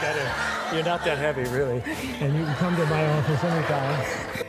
got it. You're not that heavy, really. And you can come to my office anytime.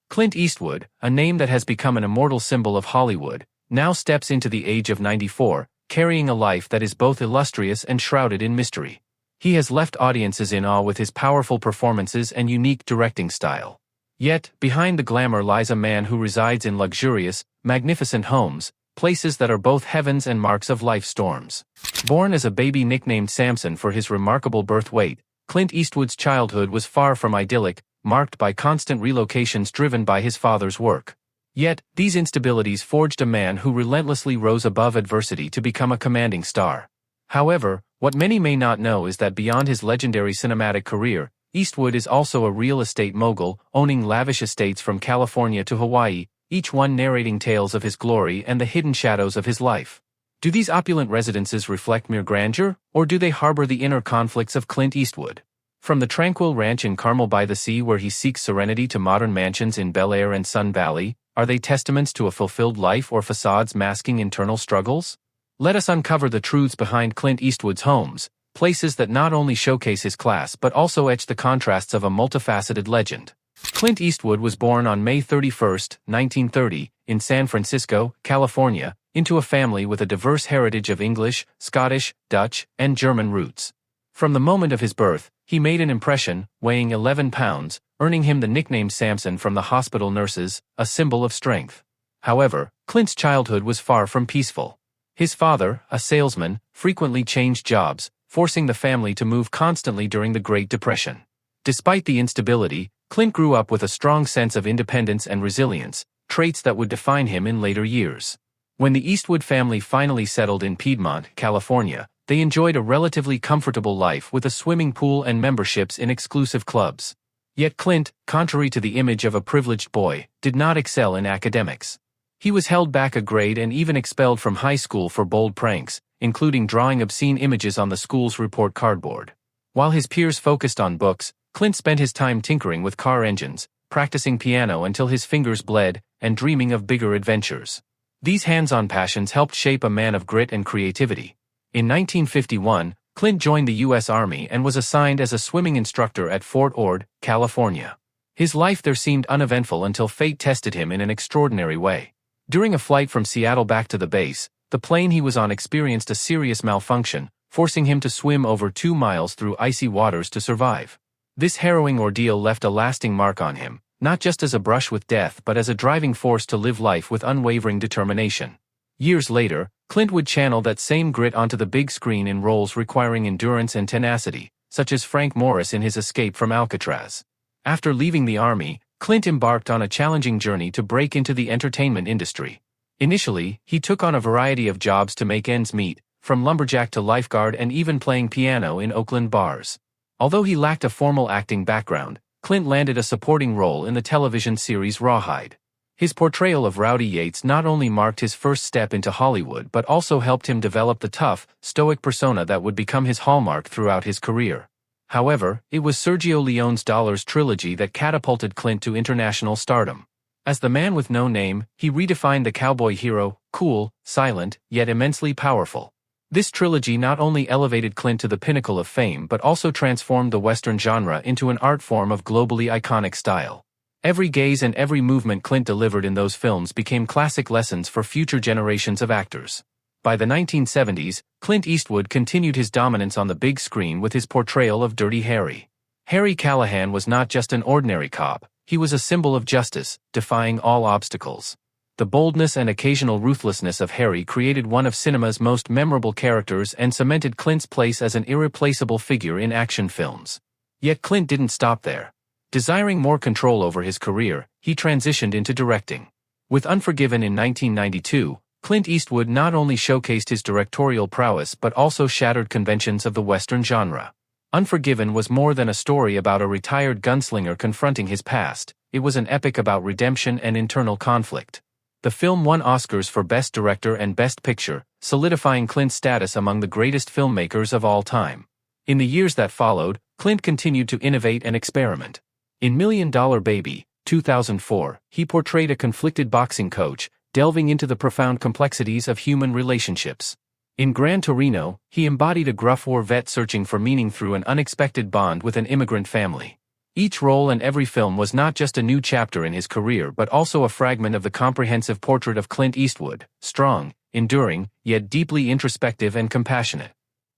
Clint Eastwood, a name that has become an immortal symbol of Hollywood, now steps into the age of 94, carrying a life that is both illustrious and shrouded in mystery. He has left audiences in awe with his powerful performances and unique directing style. Yet, behind the glamour lies a man who resides in luxurious, magnificent homes, places that are both heavens and marks of life storms. Born as a baby nicknamed Samson for his remarkable birth weight, Clint Eastwood's childhood was far from idyllic, marked by constant relocations driven by his father's work. Yet, these instabilities forged a man who relentlessly rose above adversity to become a commanding star. However, what many may not know is that beyond his legendary cinematic career, Eastwood is also a real estate mogul, owning lavish estates from California to Hawaii, each one narrating tales of his glory and the hidden shadows of his life. Do these opulent residences reflect mere grandeur, or do they harbor the inner conflicts of Clint Eastwood? From the tranquil ranch in Carmel by the sea where he seeks serenity to modern mansions in Bel-Air and Sun Valley, are they testaments to a fulfilled life or facades masking internal struggles? Let us uncover the truths behind Clint Eastwood's homes, places that not only showcase his class but also etch the contrasts of a multifaceted legend. Clint Eastwood was born on May 31, 1930, in San Francisco, California, into a family with a diverse heritage of English, Scottish, Dutch, and German roots. From the moment of his birth, he made an impression, weighing 11 pounds, earning him the nickname Samson from the hospital nurses, a symbol of strength. However, Clint's childhood was far from peaceful. His father, a salesman, frequently changed jobs, forcing the family to move constantly during the Great Depression. Despite the instability, Clint grew up with a strong sense of independence and resilience, traits that would define him in later years. When the Eastwood family finally settled in Piedmont, California, they enjoyed a relatively comfortable life with a swimming pool and memberships in exclusive clubs. Yet Clint, contrary to the image of a privileged boy, did not excel in academics. He was held back a grade and even expelled from high school for bold pranks, including drawing obscene images on the school's report cardboard. While his peers focused on books, Clint spent his time tinkering with car engines, practicing piano until his fingers bled, and dreaming of bigger adventures. These hands-on passions helped shape a man of grit and creativity. In 1951, Clint joined the U.S. Army and was assigned as a swimming instructor at Fort Ord, California. His life there seemed uneventful until fate tested him in an extraordinary way. During a flight from Seattle back to the base, the plane he was on experienced a serious malfunction, forcing him to swim over 2 miles through icy waters to survive. This harrowing ordeal left a lasting mark on him, not just as a brush with death but as a driving force to live life with unwavering determination. Years later, Clint would channel that same grit onto the big screen in roles requiring endurance and tenacity, such as Frank Morris in his escape from Alcatraz. After leaving the Army, Clint embarked on a challenging journey to break into the entertainment industry. Initially, he took on a variety of jobs to make ends meet, from lumberjack to lifeguard and even playing piano in Oakland bars. Although he lacked a formal acting background, Clint landed a supporting role in the television series Rawhide. His portrayal of Rowdy Yates not only marked his first step into Hollywood but also helped him develop the tough, stoic persona that would become his hallmark throughout his career. However, it was Sergio Leone's Dollars trilogy that catapulted Clint to international stardom. As the man with no name, he redefined the cowboy hero, cool, silent, yet immensely powerful. This trilogy not only elevated Clint to the pinnacle of fame but also transformed the Western genre into an art form of globally iconic style. Every gaze and every movement Clint delivered in those films became classic lessons for future generations of actors. By the 1970s, Clint Eastwood continued his dominance on the big screen with his portrayal of Dirty Harry. Harry Callahan was not just an ordinary cop, he was a symbol of justice, defying all obstacles. The boldness and occasional ruthlessness of Harry created one of cinema's most memorable characters and cemented Clint's place as an irreplaceable figure in action films. Yet Clint didn't stop there. Desiring more control over his career, he transitioned into directing. With Unforgiven in 1992, Clint Eastwood not only showcased his directorial prowess but also shattered conventions of the Western genre. Unforgiven was more than a story about a retired gunslinger confronting his past, it was an epic about redemption and internal conflict. The film won Oscars for Best Director and Best Picture, solidifying Clint's status among the greatest filmmakers of all time. In the years that followed, Clint continued to innovate and experiment. In $1 Million Baby, 2004, he portrayed a conflicted boxing coach, delving into the profound complexities of human relationships. In Gran Torino, he embodied a gruff war vet searching for meaning through an unexpected bond with an immigrant family. Each role and every film was not just a new chapter in his career but also a fragment of the comprehensive portrait of Clint Eastwood, strong, enduring, yet deeply introspective and compassionate.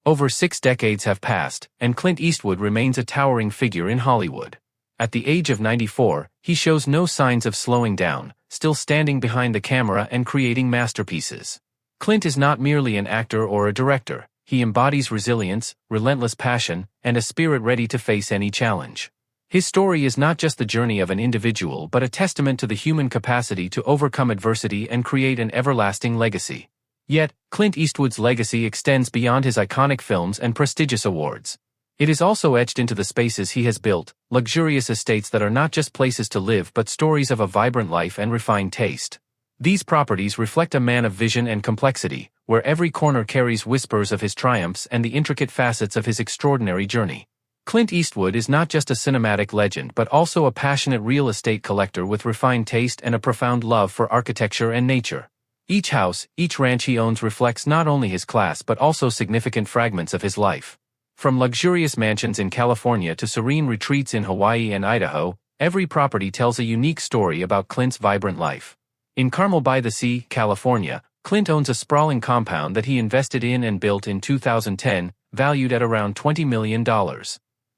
Over 6 decades have passed, and Clint Eastwood remains a towering figure in Hollywood. At the age of 94, he shows no signs of slowing down, still standing behind the camera and creating masterpieces. Clint is not merely an actor or a director, he embodies resilience, relentless passion, and a spirit ready to face any challenge. His story is not just the journey of an individual but a testament to the human capacity to overcome adversity and create an everlasting legacy. Yet, Clint Eastwood's legacy extends beyond his iconic films and prestigious awards. It is also etched into the spaces he has built, luxurious estates that are not just places to live but stories of a vibrant life and refined taste. These properties reflect a man of vision and complexity, where every corner carries whispers of his triumphs and the intricate facets of his extraordinary journey. Clint Eastwood is not just a cinematic legend but also a passionate real estate collector with refined taste and a profound love for architecture and nature. Each house, each ranch he owns reflects not only his class but also significant fragments of his life. From luxurious mansions in California to serene retreats in Hawaii and Idaho, every property tells a unique story about Clint's vibrant life. In Carmel by the Sea, California, Clint owns a sprawling compound that he invested in and built in 2010, valued at around $20 million.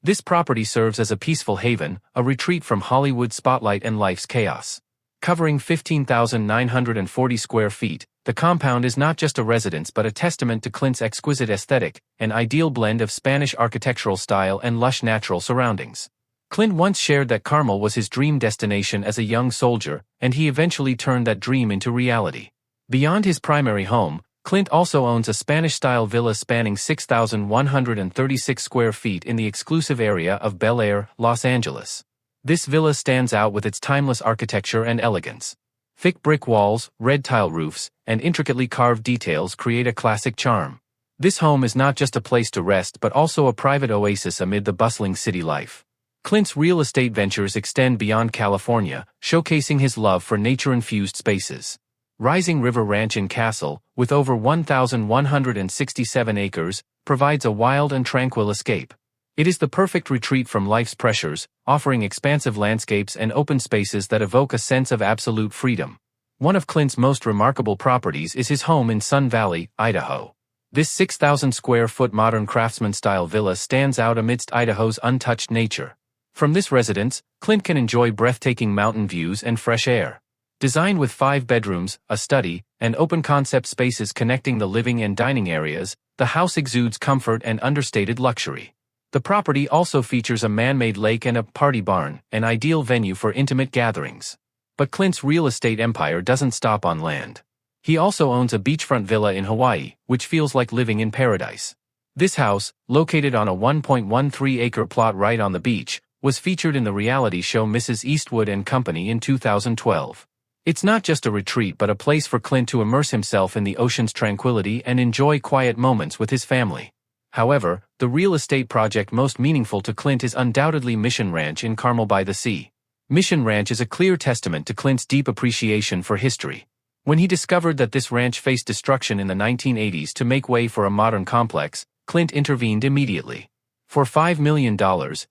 This property serves as a peaceful haven, a retreat from Hollywood's spotlight and life's chaos. Covering 15,940 square feet, the compound is not just a residence but a testament to Clint's exquisite aesthetic, an ideal blend of Spanish architectural style and lush natural surroundings. Clint once shared that Carmel was his dream destination as a young soldier, and he eventually turned that dream into reality. Beyond his primary home, Clint also owns a Spanish-style villa spanning 6,136 square feet in the exclusive area of Bel-Air, Los Angeles. This villa stands out with its timeless architecture and elegance. Thick brick walls, red tile roofs, and intricately carved details create a classic charm. This home is not just a place to rest but also a private oasis amid the bustling city life. Clint's real estate ventures extend beyond California, showcasing his love for nature-infused spaces. Rising River Ranch in Castle, with over 1,167 acres, provides a wild and tranquil escape. It is the perfect retreat from life's pressures, offering expansive landscapes and open spaces that evoke a sense of absolute freedom. One of Clint's most remarkable properties is his home in Sun Valley, Idaho. This 6,000-square-foot modern craftsman-style villa stands out amidst Idaho's untouched nature. From this residence, Clint can enjoy breathtaking mountain views and fresh air. Designed with 5 bedrooms, a study, and open-concept spaces connecting the living and dining areas, the house exudes comfort and understated luxury. The property also features a man-made lake and a party barn, an ideal venue for intimate gatherings. But Clint's real estate empire doesn't stop on land. He also owns a beachfront villa in Hawaii, which feels like living in paradise. This house, located on a 1.13-acre plot right on the beach, was featured in the reality show Mrs. Eastwood and Company in 2012. It's not just a retreat but a place for Clint to immerse himself in the ocean's tranquility and enjoy quiet moments with his family. However, the real estate project most meaningful to Clint is undoubtedly Mission Ranch in Carmel by the Sea. Mission Ranch is a clear testament to Clint's deep appreciation for history. When he discovered that this ranch faced destruction in the 1980s to make way for a modern complex, Clint intervened immediately. For $5 million,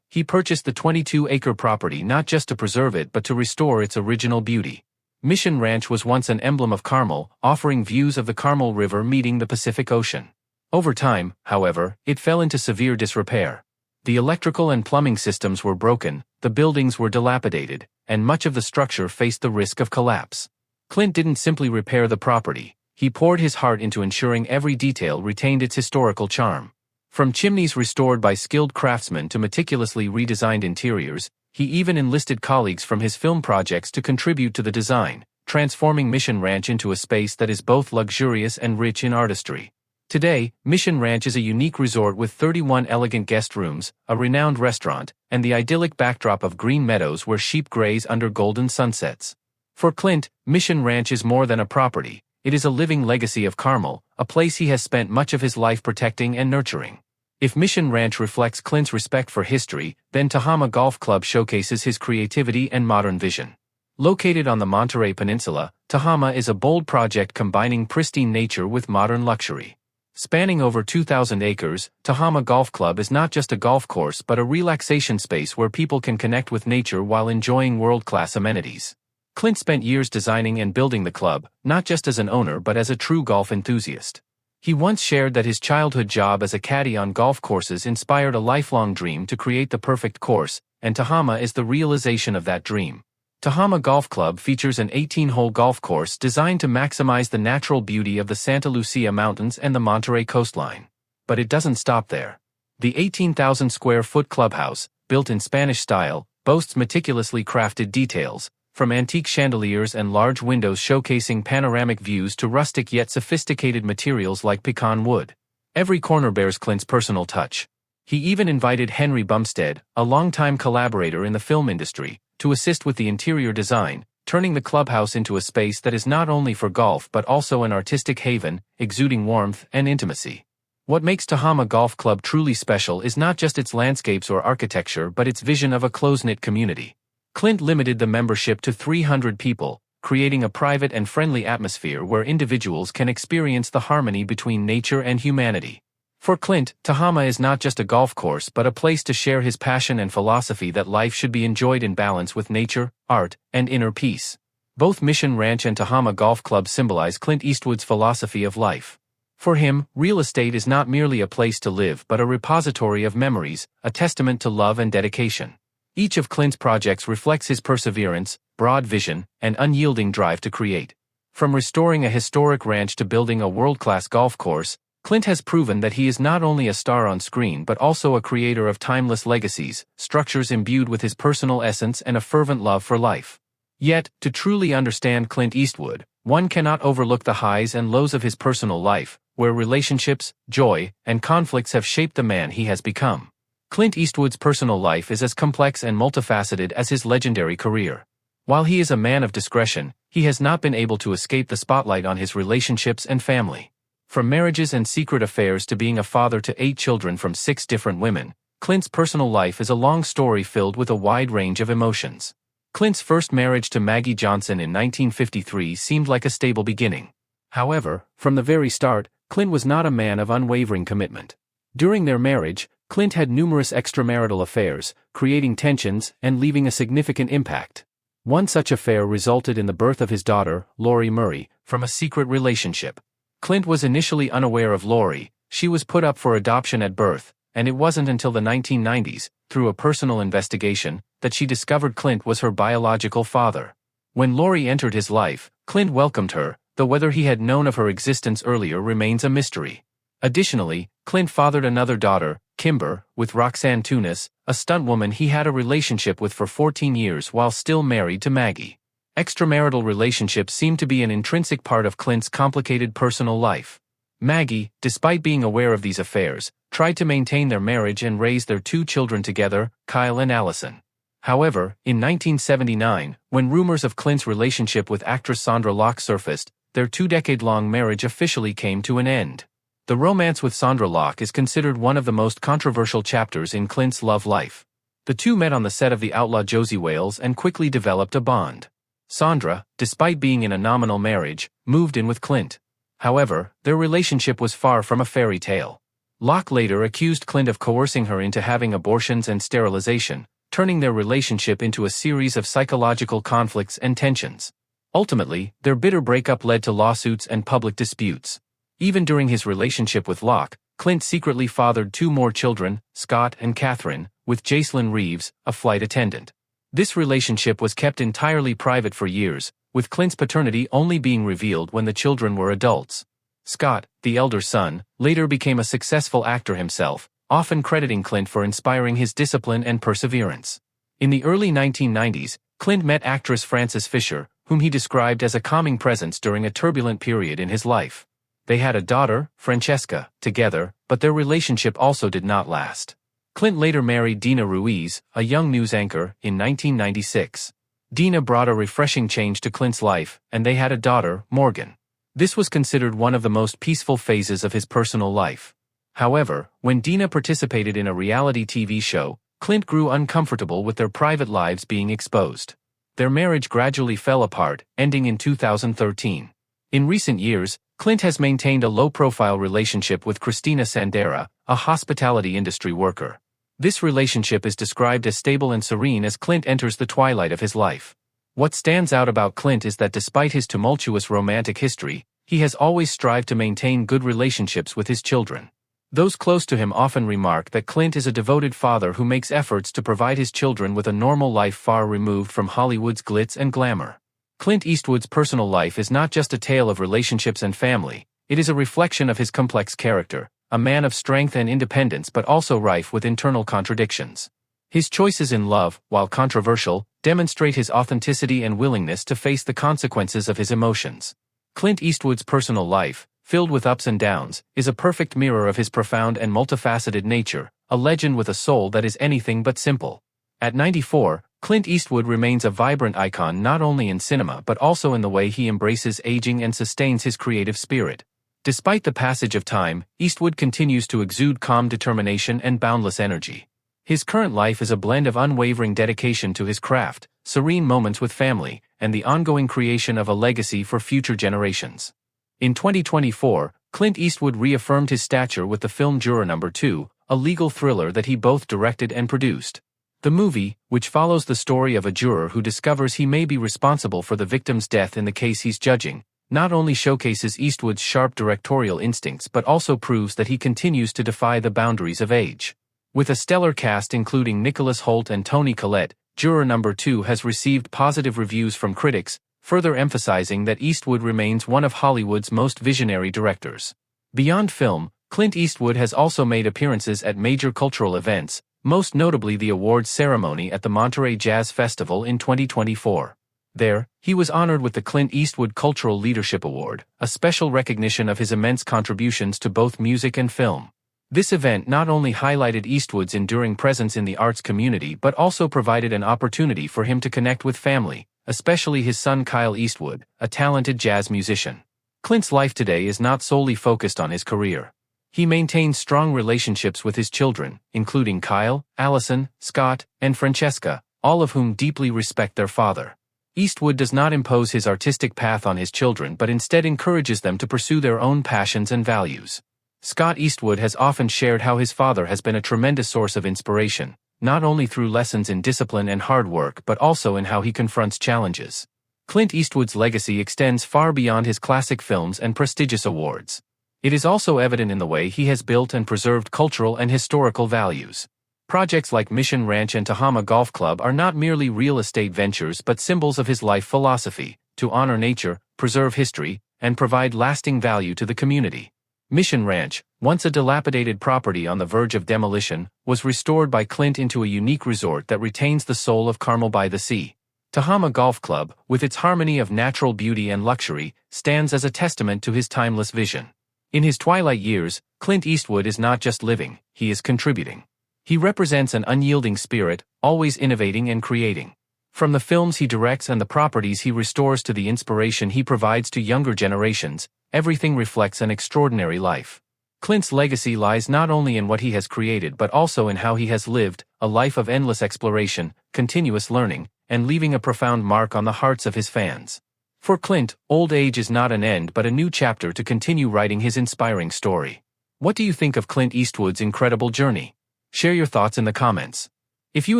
he purchased the 22-acre property not just to preserve it but to restore its original beauty. Mission Ranch was once an emblem of Carmel, offering views of the Carmel River meeting the Pacific Ocean. Over time, however, it fell into severe disrepair. The electrical and plumbing systems were broken, the buildings were dilapidated, and much of the structure faced the risk of collapse. Clint didn't simply repair the property, he poured his heart into ensuring every detail retained its historical charm. From chimneys restored by skilled craftsmen to meticulously redesigned interiors, he even enlisted colleagues from his film projects to contribute to the design, transforming Mission Ranch into a space that is both luxurious and rich in artistry. Today, Mission Ranch is a unique resort with 31 elegant guest rooms, a renowned restaurant, and the idyllic backdrop of green meadows where sheep graze under golden sunsets. For Clint, Mission Ranch is more than a property. It is a living legacy of Carmel, a place he has spent much of his life protecting and nurturing. If Mission Ranch reflects Clint's respect for history, then Tehama Golf Club showcases his creativity and modern vision. Located on the Monterey Peninsula, Tehama is a bold project combining pristine nature with modern luxury. Spanning over 2,000 acres, Tehama Golf Club is not just a golf course but a relaxation space where people can connect with nature while enjoying world-class amenities. Clint spent years designing and building the club, not just as an owner but as a true golf enthusiast. He once shared that his childhood job as a caddy on golf courses inspired a lifelong dream to create the perfect course, and Tehama is the realization of that dream. Tehama Golf Club features an 18-hole golf course designed to maximize the natural beauty of the Santa Lucia Mountains and the Monterey coastline. But it doesn't stop there. The 18,000-square-foot clubhouse, built in Spanish style, boasts meticulously crafted details, from antique chandeliers and large windows showcasing panoramic views to rustic yet sophisticated materials like pecan wood. Every corner bears Clint's personal touch. He even invited Henry Bumstead, a longtime collaborator in the film industry, to assist with the interior design, turning the clubhouse into a space that is not only for golf but also an artistic haven, exuding warmth and intimacy. What makes Tehama Golf Club truly special is not just its landscapes or architecture but its vision of a close-knit community. Clint limited the membership to 300 people, creating a private and friendly atmosphere where individuals can experience the harmony between nature and humanity. For Clint, Tehama is not just a golf course but a place to share his passion and philosophy that life should be enjoyed in balance with nature, art, and inner peace. Both Mission Ranch and Tehama Golf Club symbolize Clint Eastwood's philosophy of life. For him, real estate is not merely a place to live but a repository of memories, a testament to love and dedication. Each of Clint's projects reflects his perseverance, broad vision, and unyielding drive to create. From restoring a historic ranch to building a world-class golf course, Clint has proven that he is not only a star on screen but also a creator of timeless legacies, structures imbued with his personal essence and a fervent love for life. Yet, to truly understand Clint Eastwood, one cannot overlook the highs and lows of his personal life, where relationships, joy, and conflicts have shaped the man he has become. Clint Eastwood's personal life is as complex and multifaceted as his legendary career. While he is a man of discretion, he has not been able to escape the spotlight on his relationships and family. From marriages and secret affairs to being a father to 8 children from 6 different women, Clint's personal life is a long story filled with a wide range of emotions. Clint's first marriage to Maggie Johnson in 1953 seemed like a stable beginning. However, from the very start, Clint was not a man of unwavering commitment. During their marriage, Clint had numerous extramarital affairs, creating tensions and leaving a significant impact. One such affair resulted in the birth of his daughter, Lori Murray, from a secret relationship. Clint was initially unaware of Lori. She was put up for adoption at birth, and it wasn't until the 1990s, through a personal investigation, that she discovered Clint was her biological father. When Lori entered his life, Clint welcomed her, though whether he had known of her existence earlier remains a mystery. Additionally, Clint fathered another daughter, Kimber, with Roxanne Tunis, a stuntwoman he had a relationship with for 14 years while still married to Maggie. Extramarital relationships seem to be an intrinsic part of Clint's complicated personal life. Maggie, despite being aware of these affairs, tried to maintain their marriage and raise their 2 children together, Kyle and Allison. However, in 1979, when rumors of Clint's relationship with actress Sondra Locke surfaced, their 2-decade-long marriage officially came to an end. The romance with Sondra Locke is considered one of the most controversial chapters in Clint's love life. The two met on the set of The Outlaw Josie Wales and quickly developed a bond. Sondra, despite being in a nominal marriage, moved in with Clint. However, their relationship was far from a fairy tale. Locke later accused Clint of coercing her into having abortions and sterilization, turning their relationship into a series of psychological conflicts and tensions. Ultimately, their bitter breakup led to lawsuits and public disputes. Even during his relationship with Locke, Clint secretly fathered 2 more children, Scott and Catherine, with Jacelyn Reeves, a flight attendant. This relationship was kept entirely private for years, with Clint's paternity only being revealed when the children were adults. Scott, the elder son, later became a successful actor himself, often crediting Clint for inspiring his discipline and perseverance. In the early 1990s, Clint met actress Frances Fisher, whom he described as a calming presence during a turbulent period in his life. They had a daughter, Francesca, together, but their relationship also did not last. Clint later married Dina Ruiz, a young news anchor, in 1996. Dina brought a refreshing change to Clint's life, and they had a daughter, Morgan. This was considered one of the most peaceful phases of his personal life. However, when Dina participated in a reality TV show, Clint grew uncomfortable with their private lives being exposed. Their marriage gradually fell apart, ending in 2013. In recent years, Clint has maintained a low-profile relationship with Christina Sandera, a hospitality industry worker. This relationship is described as stable and serene as Clint enters the twilight of his life. What stands out about Clint is that despite his tumultuous romantic history, he has always strived to maintain good relationships with his children. Those close to him often remark that Clint is a devoted father who makes efforts to provide his children with a normal life far removed from Hollywood's glitz and glamour. Clint Eastwood's personal life is not just a tale of relationships and family, it is a reflection of his complex character, a man of strength and independence but also rife with internal contradictions. His choices in love, while controversial, demonstrate his authenticity and willingness to face the consequences of his emotions. Clint Eastwood's personal life, filled with ups and downs, is a perfect mirror of his profound and multifaceted nature, a legend with a soul that is anything but simple. At 94, Clint Eastwood remains a vibrant icon not only in cinema but also in the way he embraces aging and sustains his creative spirit. Despite the passage of time, Eastwood continues to exude calm determination and boundless energy. His current life is a blend of unwavering dedication to his craft, serene moments with family, and the ongoing creation of a legacy for future generations. In 2024, Clint Eastwood reaffirmed his stature with the film Juror No. 2, a legal thriller that he both directed and produced. The movie, which follows the story of a juror who discovers he may be responsible for the victim's death in the case he's judging, not only showcases Eastwood's sharp directorial instincts but also proves that he continues to defy the boundaries of age. With a stellar cast including Nicholas Hoult and Toni Collette, Juror No. 2 has received positive reviews from critics, further emphasizing that Eastwood remains one of Hollywood's most visionary directors. Beyond film, Clint Eastwood has also made appearances at major cultural events, most notably the awards ceremony at the Monterey Jazz Festival in 2024. There, he was honored with the Clint Eastwood Cultural Leadership Award, a special recognition of his immense contributions to both music and film. This event not only highlighted Eastwood's enduring presence in the arts community but also provided an opportunity for him to connect with family, especially his son Kyle Eastwood, a talented jazz musician. Clint's life today is not solely focused on his career. He maintains strong relationships with his children, including Kyle, Allison, Scott, and Francesca, all of whom deeply respect their father. Eastwood does not impose his artistic path on his children but instead encourages them to pursue their own passions and values. Scott Eastwood has often shared how his father has been a tremendous source of inspiration, not only through lessons in discipline and hard work but also in how he confronts challenges. Clint Eastwood's legacy extends far beyond his classic films and prestigious awards. It is also evident in the way he has built and preserved cultural and historical values. Projects like Mission Ranch and Tehama Golf Club are not merely real estate ventures but symbols of his life philosophy, to honor nature, preserve history, and provide lasting value to the community. Mission Ranch, once a dilapidated property on the verge of demolition, was restored by Clint into a unique resort that retains the soul of Carmel by the sea. Tehama Golf Club, with its harmony of natural beauty and luxury, stands as a testament to his timeless vision. In his twilight years, Clint Eastwood is not just living, he is contributing. He represents an unyielding spirit, always innovating and creating. From the films he directs and the properties he restores to the inspiration he provides to younger generations, everything reflects an extraordinary life. Clint's legacy lies not only in what he has created but also in how he has lived, a life of endless exploration, continuous learning, and leaving a profound mark on the hearts of his fans. For Clint, old age is not an end but a new chapter to continue writing his inspiring story. What do you think of Clint Eastwood's incredible journey? Share your thoughts in the comments. If you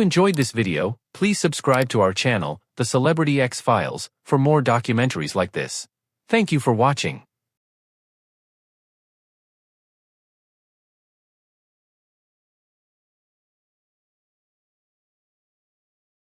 enjoyed this video, please subscribe to our channel, The Celebrity X Files, for more documentaries like this. Thank you for watching.